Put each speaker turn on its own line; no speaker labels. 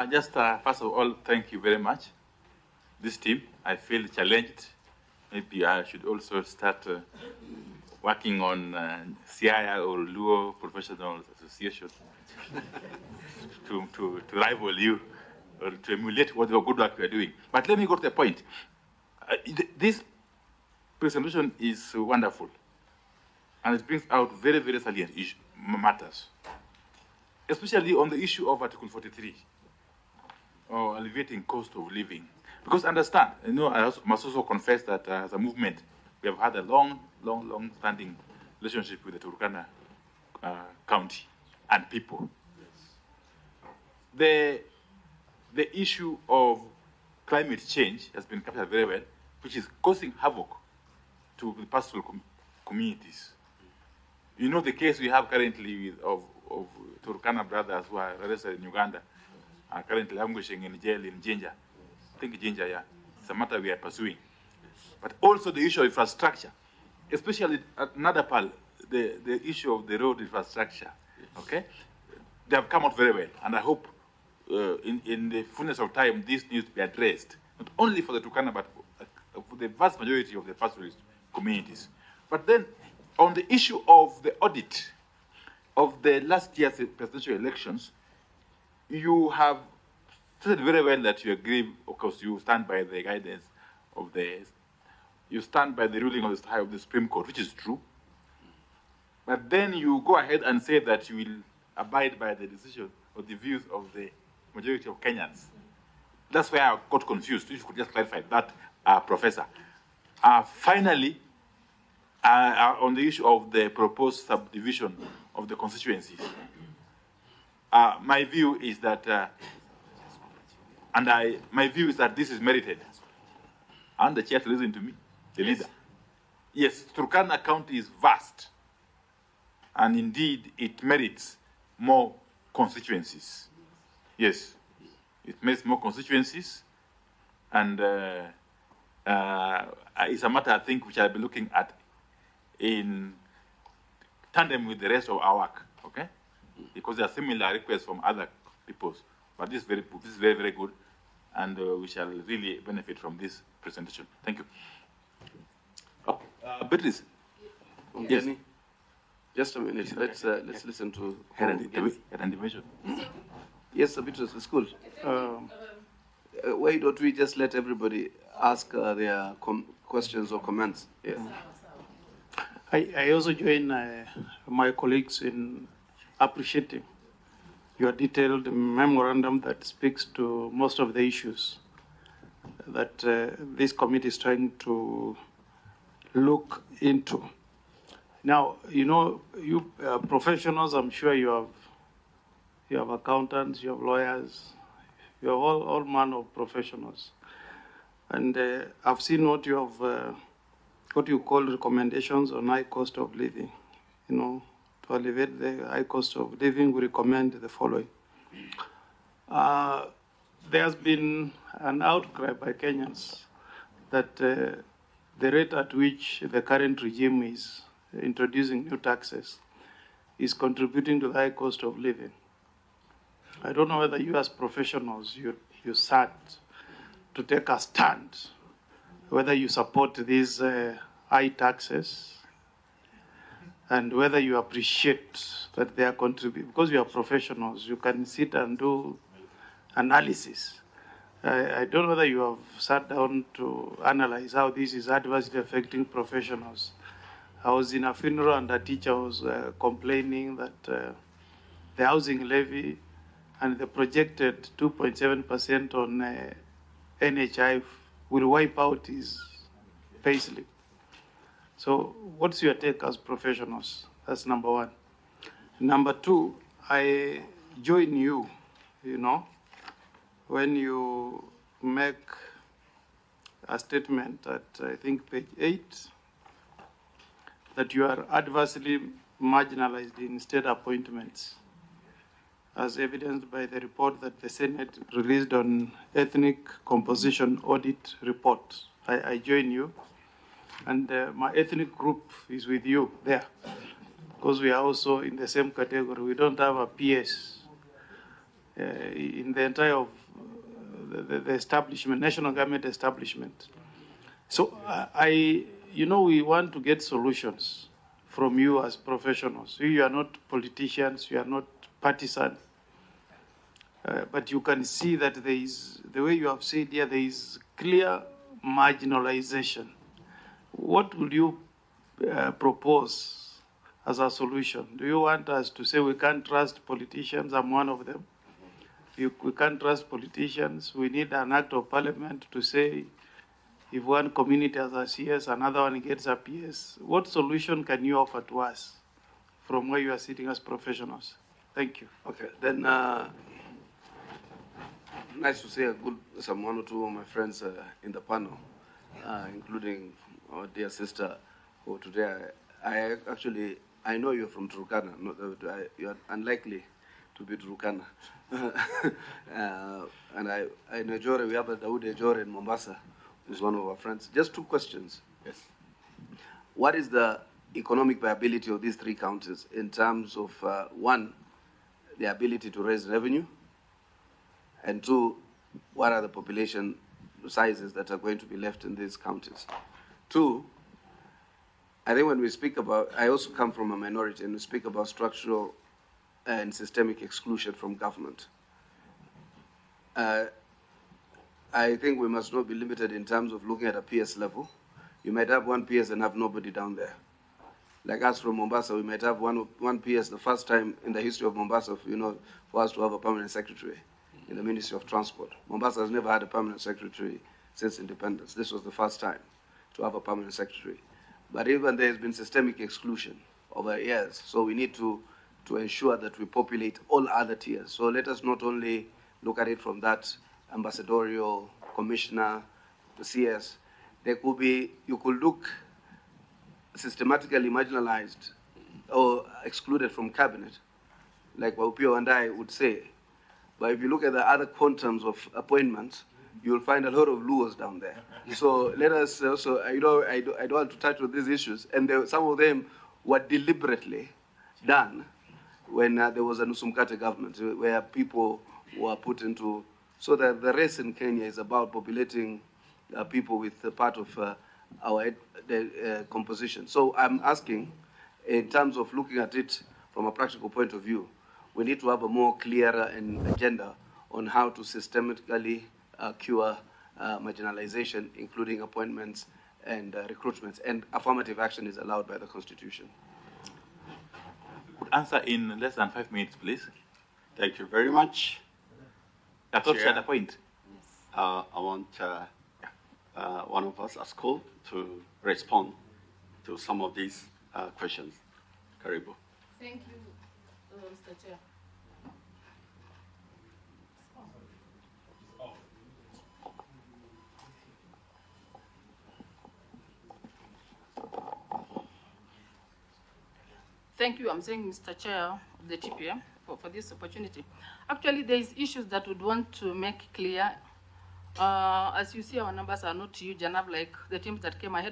First of all, thank you very much. This team, I feel challenged. Maybe I should also start working on CII or Luo Professional Association to rival you or to emulate what the good work you are doing. But let me go to the point. This presentation is wonderful, and it brings out very, very salient matters, especially on the issue of Article 43, or alleviating cost of living. Because understand, I must also confess that as a movement, we have had a long-standing relationship with the Turkana county and people. The issue of climate change has been captured very well, which is causing havoc to the pastoral communities. You know the case we have currently of Turkana brothers who are arrested in Uganda, are currently languishing in jail in Jinja. I think Jinja, yeah. It's a matter we are pursuing. But also the issue of infrastructure, especially at Nadapal, the issue of the road infrastructure, okay? They have come out very well, and I hope in the fullness of time, this needs to be addressed, not only for the Turkana, but for the vast majority of the pastoralist communities. But then, on the issue of the audit of the last year's presidential elections, you have said very well that you agree, of course, you stand by the guidance of you stand by the ruling of the Supreme Court, which is true. But then you go ahead and say that you will abide by the decision or the views of the majority of Kenyans. That's where I got confused. If you could just clarify that, Professor. Finally, on the issue of the proposed subdivision of the constituencies, my view is that, my view is that this is merited. And the chair to listen to me, the leader. Yes, Turkana County is vast, and indeed it merits more constituencies. Yes, it merits more constituencies, and it's a matter, I think, which I'll be looking at in tandem with the rest of our work, okay? Because there are similar requests from other peoples, but this is very, very good, and we shall really benefit from this presentation. Thank you. Beatrice. Yes.
Just a minute. Let's listen to. Yes, Beatrice, it's good. Why don't we just let everybody ask their questions or comments? Yes.
I also join my colleagues in appreciating your detailed memorandum that speaks to most of the issues that this committee is trying to look into. Now, you professionals, I'm sure you have accountants, you have lawyers, you have all manner of professionals. And I've seen what you have, what you call recommendations on high cost of living. To alleviate the high cost of living, we recommend the following. There has been an outcry by Kenyans that the rate at which the current regime is introducing new taxes is contributing to the high cost of living. I don't know whether you as professionals, you sat to take a stand, whether you support these high taxes, and whether you appreciate that they are contributing, because you are professionals, you can sit and do analysis. I don't know whether you have sat down to analyze how this is adversely affecting professionals. I was in a funeral and a teacher was complaining that the housing levy and the projected 2.7% on NHI will wipe out his payslip. So what's your take as professionals? That's number one. Number two, I join you, when you make a statement at, I think, page 8, that you are adversely marginalized in state appointments, as evidenced by the report that the Senate released on ethnic composition audit report. I join you, and my ethnic group is with you there, because we are also in the same category. We don't have a PS in the entire of the establishment, national government establishment. So we want to get solutions from you as professionals. You are not politicians, you are not partisan, but you can see that there is, the way you have said here, there is clear marginalization. What would you propose as a solution? Do you want us to say we can't trust politicians? I'm one of them. We can't trust politicians. We need an act of parliament to say if one community has a CS, another one gets a PS. What solution can you offer to us from where you are sitting as professionals? Thank you.
Okay, then nice to see some one or two of my friends in the panel, including our dear sister, who today I know you're from Turkana. You're unlikely to be Turkana. And I know Jore, we have a Dawood Jore in Mombasa, who's one of our friends. Just two questions.
Yes.
What is the economic viability of these three counties in terms of, one, the ability to raise revenue, and two, what are the population sizes that are going to be left in these counties? Two, I think when we speak about, I also come from a minority, and we speak about structural and systemic exclusion from government. I think we must not be limited in terms of looking at a PS level. You might have one PS and have nobody down there. Like us from Mombasa, we might have one PS, the first time in the history of Mombasa, for us to have a permanent secretary in the Ministry of Transport. Mombasa has never had a permanent secretary since independence. This was the first time to have a permanent secretary. But even there has been systemic exclusion over years, so we need to ensure that we populate all other tiers. So let us not only look at it from that ambassadorial, commissioner, the CS. There could be, you could look systematically marginalized or excluded from cabinet, like Waupio and I would say. But if you look at the other quantums of appointments, you'll find a lot of Luos down there. So let us also, I don't want to touch on these issues, and some of them were deliberately done when there was a Nusumkate government, where people were put into, so that the race in Kenya is about populating people with part of our composition. So I'm asking, in terms of looking at it from a practical point of view, we need to have a more clearer agenda on how to systematically cure marginalization, including appointments and recruitments, and affirmative action is allowed by the Constitution.
Could answer in less than 5 minutes, please.
Thank you very much.
I thought you had a point.
I want one of us at school to respond to some of these questions. Karibu.
Thank you, Mr. Chair. Thank you. I'm saying, Mr. Chair of the TPA, for this opportunity. Actually, there is issues that would want to make clear. As you see, our numbers are not huge enough, like the teams that came ahead of